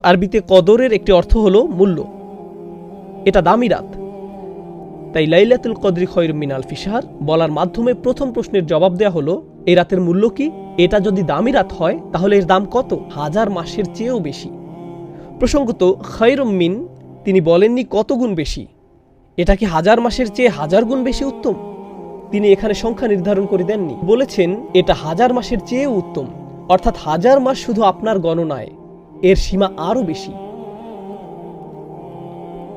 আরবিতে কদরের একটি অর্থ হলো মূল্য, এটা দামি রাত। তাই লাইলাতুল কদরি খয়রুম মিন আলফি শাহর বলার মাধ্যমে প্রথম প্রশ্নের জবাব দেয়া হলো এই রাতের মূল্য কি। এটা যদি দামি রাত হয় তাহলে এর দাম কত? 1000 মাসের চেয়েও বেশি। প্রসঙ্গত খয়রুম মিন তিনি বলেননি কত গুণ বেশি, এটা কি 1000 মাসের চেয়ে 1000 গুণ বেশি উত্তম। তিনি এখানে সংখ্যা নির্ধারণ করে দেননি, বলেছেন এটা 1000 মাসের চেয়েও উত্তম, অর্থাৎ 1000 মাস শুধু আপনার গণনায়, এর সীমা আরও বেশি।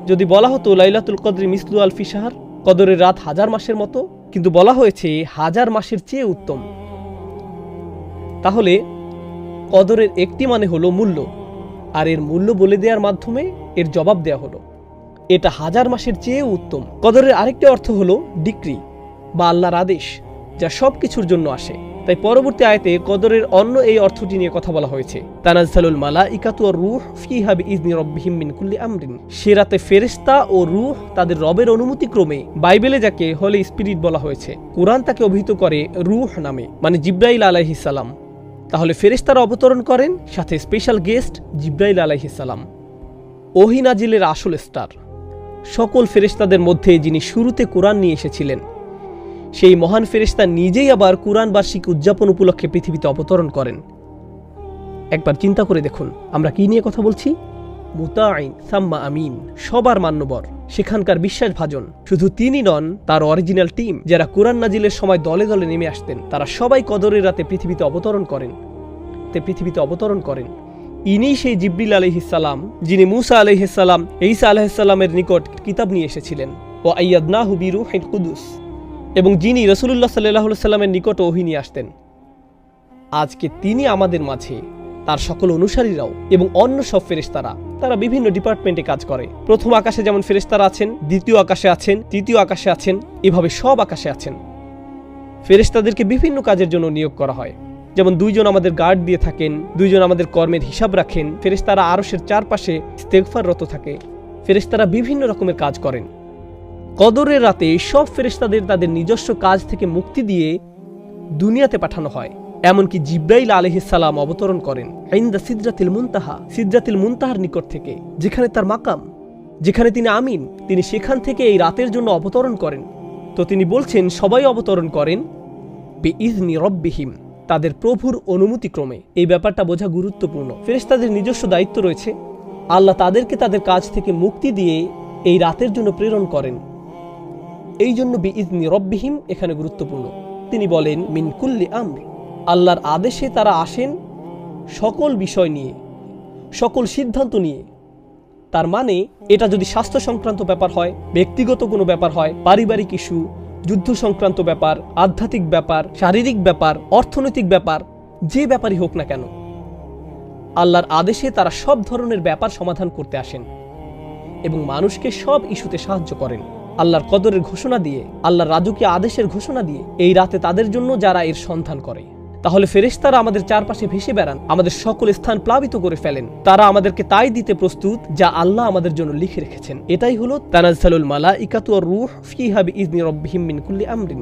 যদি বলা হতো লাইলাতুল কদরি মিসলু আলফি শাহর, কদরের রাত 1000 মাসের মতো, কিন্তু বলা হয়েছে 1000 মাসের চেয়ে উত্তম, তাহলে কদরের একটি মানে হলো মূল্য, আর এর মূল্য বলে দেওয়ার মাধ্যমে এর জবাব দেয়া হলো এটা 1000 মাসের চেয়ে উত্তম। কদরের আরেকটি অর্থ হলো ডিক্রি বা আল্লাহর আদেশ, যা সব কিছুর জন্য আসে। তাই পরবর্তী আয়াতে কদরের অন্য এই অর্থটি নিয়ে কথা বলা হয়েছে, তানাজ্জালুল মালাইকাতু ওয়ার রূহ ফিহা বিইজনি রাব্বিহিম মিন কুল্লি আমরিন। সে রাতে ফেরেশতা ও রূহ তাদের রবের অনুমতি ক্রমে, বাইবেলে যাকে হোলি স্পিরিট বলা হয়েছে, কুরআন তাকে অভিহিত করে রূহ নামে, মানে জিব্রাইল আলাইহিস সালাম। তাহলে ফেরেশতারা অবতরণ করেন, সাথে স্পেশাল গেস্ট জিব্রাইল আলাইহিস সালাম, ওহী নাজিলের আসল স্টার। সকল ফেরেশতাদের মধ্যে যিনি শুরুতে কুরআন নিয়ে এসেছিলেন, সেই মহান ফেরেশতা নিজেই আবার কুরআন বার্ষিকী উদযাপন উপলক্ষে পৃথিবীতে অবতরণ করেন। একবার চিন্তা করে দেখুন আমরা কি নিয়ে কথা বলছি। মুতাঈন সাম্মা আমিন, সবার মান্যবর, সেখানকার বিশ্বাসভাজন। শুধু তিনি নন, তার অরিজিনাল টিম যারা কুরআন নাজিলের সময় দলে দলে নেমে আসতেন, তারা সবাই কদরের রাতে পৃথিবীতে অবতরণ করেন। ইনি সেই জিবরিল আলাইহিস সালাম, যিনি মূসা আলাইহিস সালাম, ঈসা আলাইহিস সালামের নিকট কিতাব নিয়ে এসেছিলেন, ওয়া আইয়াদনাহু বিরূহিল কুদুস, এবং যিনি রাসূলুল্লাহ সাল্লাল্লাহু আলাইহি সাল্লামের নিকট ওহী নিয়ে আসতেন। আজকে তিনি আমাদের মাঝে, তার সকল অনুসারীরাও এবং অন্য সব ফেরেশতারা, তারা বিভিন্ন ডিপার্টমেন্টে কাজ করে। প্রথম আকাশে যেমন ফেরেশতারা আছেন, দ্বিতীয় আকাশে আছেন, তৃতীয় আকাশে আছেন, এভাবে সব আকাশে আছেন। ফেরেশতাদেরকে বিভিন্ন কাজের জন্য নিয়োগ করা হয়। যেমন 2 জন আমাদের গার্ড দিয়ে থাকেন, 2 জন আমাদের কর্মের হিসাব রাখেন, ফেরেশতারা আরশের চারপাশে ইস্তেগফাররত থাকে, ফেরেশতারা বিভিন্ন রকমের কাজ করেন। কদরের রাতে সব ফেরেশতাদের তাদের নিজস্ব কাজ থেকে মুক্তি দিয়ে দুনিয়াতে পাঠানো হয়। এমনকি জিব্রাইল আলাইহিস সালাম অবতরণ করেন ইনদা সিদরাতিল মুনতাহা, সিদরাতিল মুনতাহার নিকট থেকে, যেখানে তার মাকাম, যেখানে তিনি আমিন, তিনি সেখান থেকে এই রাতের জন্য অবতরণ করেন। তো তিনি বলছেন সবাই অবতরণ করেন বিইজনি রাব্বিহিম, তাদের প্রভুর অনুমতি ক্রমে। এই ব্যাপারটা বোঝা গুরুত্বপূর্ণ। ফেরেশতাদের নিজস্ব দায়িত্ব রয়েছে, আল্লাহ তাদেরকে তাদের কাজ থেকে মুক্তি দিয়ে এই রাতের জন্য প্রেরণ করেন। এই জন্য বিইজনি রাব্বিহিম এখানে গুরুত্বপূর্ণ। তিনি বলেন মিন কুল্লি আমর, আল্লাহর আদেশে তারা আসেন সকল বিষয় নিয়ে, সকল সিদ্ধান্ত নিয়ে। তার মানে এটা যদি স্বাস্থ্য সংক্রান্ত ব্যাপার হয়, ব্যক্তিগত কোনো ব্যাপার হয়, পারিবারিক ইস্যু, যুদ্ধ সংক্রান্ত ব্যাপার, আধ্যাত্মিক ব্যাপার, শারীরিক ব্যাপার, অর্থনৈতিক ব্যাপার, যে ব্যাপারই হোক না কেন, আল্লাহর আদেশে তারা সব ধরনের ব্যাপার সমাধান করতে আসেন এবং মানুষকে সব ইস্যুতে সাহায্য করেন। আল্লাহর কদরের ঘোষণা দিয়ে, আল্লাহর রাজকীয় আদেশের ঘোষণা দিয়ে এই রাতে তাদের জন্য যারা এর সন্ধান করে। তাহলে ফেরেশতারা আমাদের চারপাশে ভেসে বেড়ান, আমাদের সকল স্থান প্লাবিত করে ফেলেন। তারা আমাদেরকে তাই দিতে প্রস্তুত যা আল্লাহ আমাদের জন্য লিখে রেখেছেন। এটাই হলো তানাজ্জালুল মালাইকাতু ওয়ার রূহ ফিহা বিইজনি রাব্বিহিম মিন কুল্লি আমরিন।